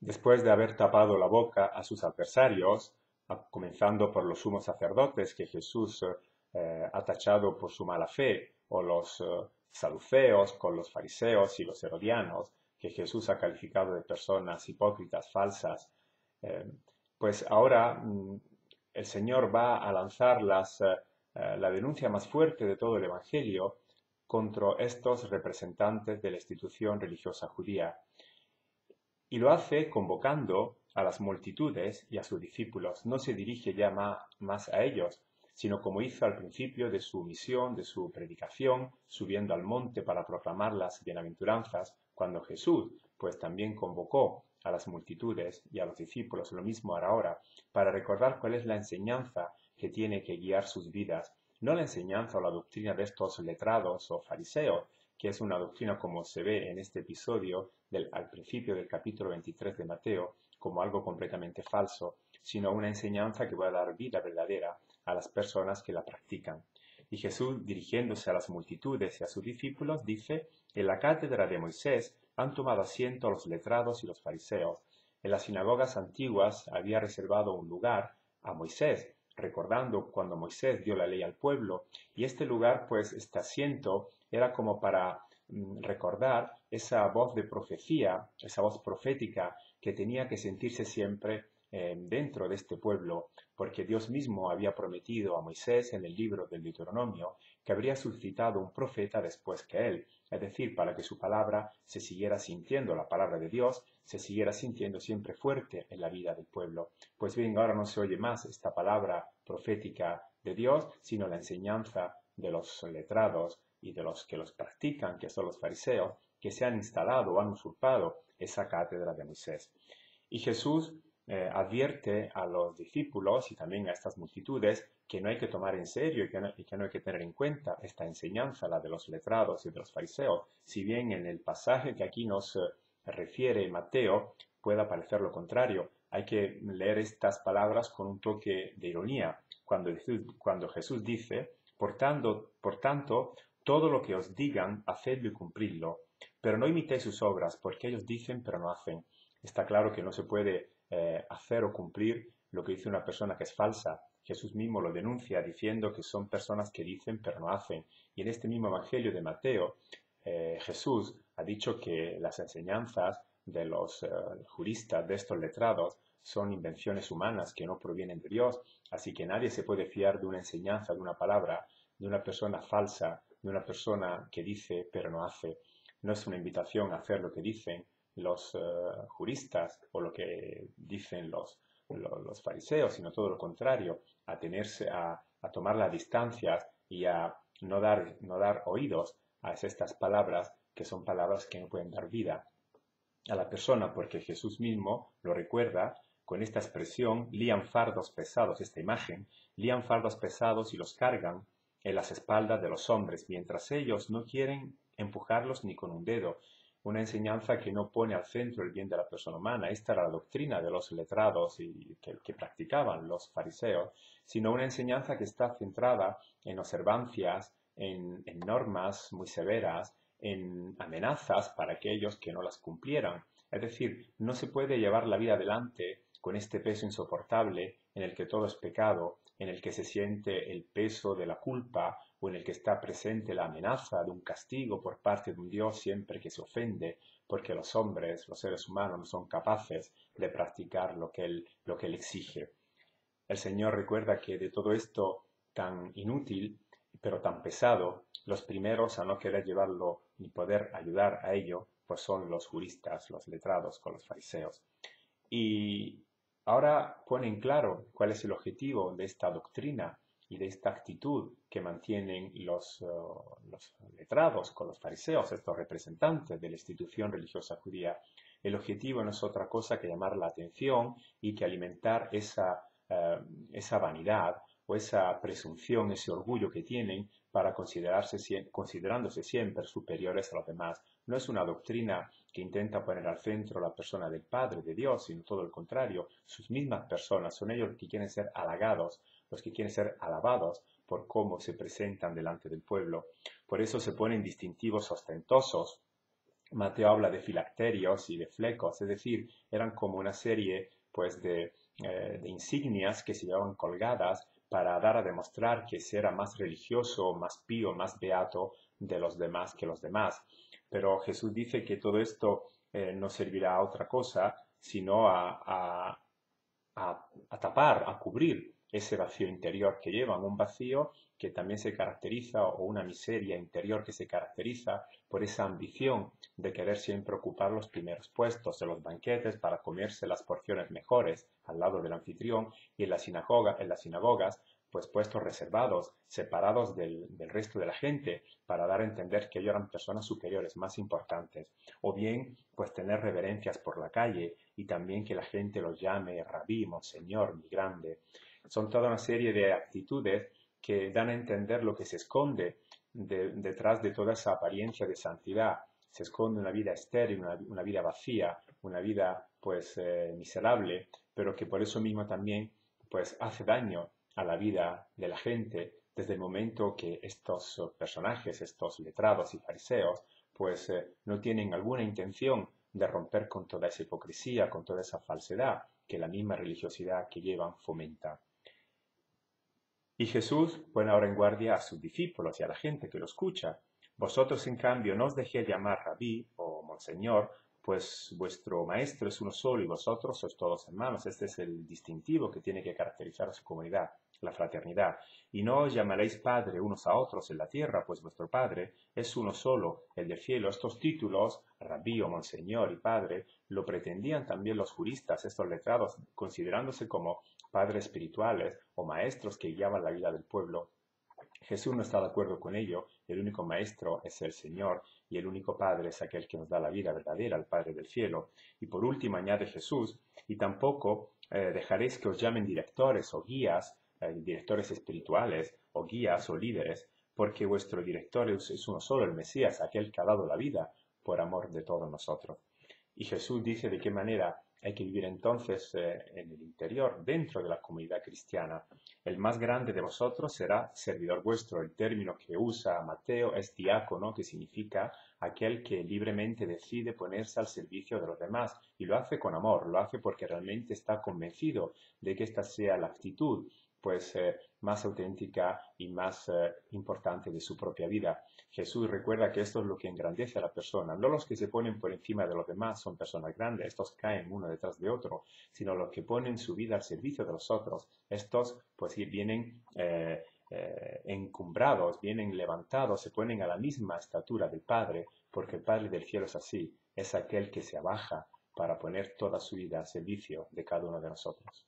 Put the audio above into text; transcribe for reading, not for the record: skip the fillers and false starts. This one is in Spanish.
Después de haber tapado la boca a sus adversarios, comenzando por los sumos sacerdotes que Jesús ha tachado por su mala fe, o los saduceos con los fariseos y los herodianos, que Jesús ha calificado de personas hipócritas, falsas, eh, pues ahora el Señor va a lanzar la denuncia más fuerte de todo el Evangelio contra estos representantes de la institución religiosa judía. Y lo hace convocando a las multitudes y a sus discípulos. No se dirige ya más a ellos, sino como hizo al principio de su misión, de su predicación, subiendo al monte para proclamar las bienaventuranzas, cuando Jesús pues también convocó a las multitudes y a los discípulos, lo mismo hará ahora, para recordar cuál es la enseñanza que tiene que guiar sus vidas. No la enseñanza o la doctrina de estos letrados o fariseos, que es una doctrina como se ve en este episodio al principio del capítulo 23 de Mateo, como algo completamente falso, sino una enseñanza que va a dar vida verdadera a las personas que la practican. Y Jesús, dirigiéndose a las multitudes y a sus discípulos, dice: en la cátedra de Moisés han tomado asiento los letrados y los fariseos. En las sinagogas antiguas había reservado un lugar a Moisés, recordando cuando Moisés dio la ley al pueblo, y este lugar, pues este asiento, era como para recordar esa voz de profecía, esa voz profética que tenía que sentirse siempre dentro de este pueblo, porque Dios mismo había prometido a Moisés en el libro del Deuteronomio que habría suscitado un profeta después que él, es decir, para que su palabra se siguiera sintiendo, la palabra de Dios se siguiera sintiendo siempre fuerte en la vida del pueblo. Pues bien, ahora no se oye más esta palabra profética de Dios, sino la enseñanza de los letrados y de los que los practican, que son los fariseos, que se han instalado o han usurpado esa cátedra de Moisés. Y Jesús advierte a los discípulos y también a estas multitudes que no hay que tomar en serio y que no hay que tener en cuenta esta enseñanza, la de los letrados y de los fariseos, si bien en el pasaje que aquí nos refiere Mateo pueda parecer lo contrario. Hay que leer estas palabras con un toque de ironía, cuando Jesús dice: por tanto, todo lo que os digan, hacedlo y cumplidlo, pero no imitéis sus obras, porque ellos dicen pero no hacen. Está claro que no se puede hacer o cumplir lo que dice una persona que es falsa. Jesús mismo lo denuncia diciendo que son personas que dicen pero no hacen. Y en este mismo Evangelio de Mateo, Jesús ha dicho que las enseñanzas de los juristas, de estos letrados, son invenciones humanas que no provienen de Dios. Así que nadie se puede fiar de una enseñanza, de una palabra, de una persona falsa, de una persona que dice pero no hace. No es una invitación a hacer lo que dicen los juristas o lo que dicen los fariseos, sino todo lo contrario, a tenerse a tomar las distancias y a no dar oídos a estas palabras que son palabras que no pueden dar vida a la persona, porque Jesús mismo lo recuerda con esta expresión: lían fardos pesados, esta imagen, lían fardos pesados y los cargan en las espaldas de los hombres, mientras ellos no quieren empujarlos ni con un dedo. Una enseñanza que no pone al centro el bien de la persona humana. Esta era la doctrina de los letrados y que practicaban los fariseos, sino una enseñanza que está centrada en observancias, en normas muy severas, en amenazas para aquellos que no las cumplieran. Es decir, no se puede llevar la vida adelante con este peso insoportable en el que todo es pecado, en el que se siente el peso de la culpa o en el que está presente la amenaza de un castigo por parte de un Dios siempre que se ofende, porque los hombres, los seres humanos, no son capaces de practicar lo que Él exige. El Señor recuerda que de todo esto tan inútil, pero tan pesado, los primeros a no querer llevarlo ni poder ayudar a ello, pues son los juristas, los letrados, con los fariseos. Y ahora pone en claro cuál es el objetivo de esta doctrina y de esta actitud que mantienen los letrados con los fariseos, estos representantes de la institución religiosa judía. El objetivo no es otra cosa que llamar la atención y que alimentar esa vanidad o esa presunción, ese orgullo que tienen para considerándose siempre superiores a los demás. No es una doctrina que intenta poner al centro la persona del Padre, de Dios, sino todo el contrario. Sus mismas personas son ellos los que quieren ser halagados, los que quieren ser alabados por cómo se presentan delante del pueblo. Por eso se ponen distintivos ostentosos Mateo habla de filacterios y de flecos, es decir, eran como una serie pues, de insignias que se llevaban colgadas para dar a demostrar que se era más religioso, más pío, más beato de los demás que los demás. Pero Jesús dice que todo esto no servirá a otra cosa, sino a tapar, a cubrir ese vacío interior que llevan, un vacío que también se caracteriza, o una miseria interior que se caracteriza por esa ambición de querer siempre ocupar los primeros puestos de los banquetes para comerse las porciones mejores al lado del anfitrión, y en en las sinagogas pues puestos reservados, separados del resto de la gente, para dar a entender que ellos eran personas superiores, más importantes, o bien pues tener reverencias por la calle y también que la gente los llame rabí, monseñor, mi grande. Son toda una serie de actitudes que dan a entender lo que se esconde detrás de toda esa apariencia de santidad. Se esconde una vida estéril, una vida vacía, una vida pues miserable, pero que por eso mismo también pues hace daño a la vida de la gente desde el momento que estos personajes, estos letrados y fariseos, pues no tienen alguna intención de romper con toda esa hipocresía, con toda esa falsedad que la misma religiosidad que llevan fomenta. Y Jesús pone ahora en guardia a sus discípulos y a la gente que lo escucha. Vosotros, en cambio, no os dejéis llamar rabí o monseñor, pues vuestro maestro es uno solo y vosotros sois todos hermanos. Este es el distintivo que tiene que caracterizar a su comunidad, la fraternidad. Y no os llamaréis padre unos a otros en la tierra, pues vuestro Padre es uno solo, el del cielo. Estos títulos, rabí o monseñor y padre, lo pretendían también los juristas, estos letrados, considerándose como padres espirituales o maestros que guiaban la vida del pueblo. Jesús no está de acuerdo con ello, el único maestro es el Señor y el único Padre es aquel que nos da la vida verdadera, el Padre del cielo. Y por último añade Jesús, y tampoco dejaréis que os llamen directores o guías, directores espirituales o guías o líderes, porque vuestro director es uno solo, el Mesías, aquel que ha dado la vida por amor de todos nosotros. Y Jesús dice de qué manera hay que vivir entonces en el interior, dentro de la comunidad cristiana. El más grande de vosotros será servidor vuestro. El término que usa Mateo es diácono, que significa aquel que libremente decide ponerse al servicio de los demás, y lo hace con amor, lo hace porque realmente está convencido de que esta sea la actitud pues más auténtica y más importante de su propia vida. Jesús recuerda que esto es lo que engrandece a la persona. No los que se ponen por encima de los demás son personas grandes, estos caen uno detrás de otro, sino los que ponen su vida al servicio de los otros. Estos pues vienen encumbrados, vienen levantados, se ponen a la misma estatura del Padre, porque el Padre del cielo es así, es aquel que se abaja para poner toda su vida al servicio de cada uno de nosotros.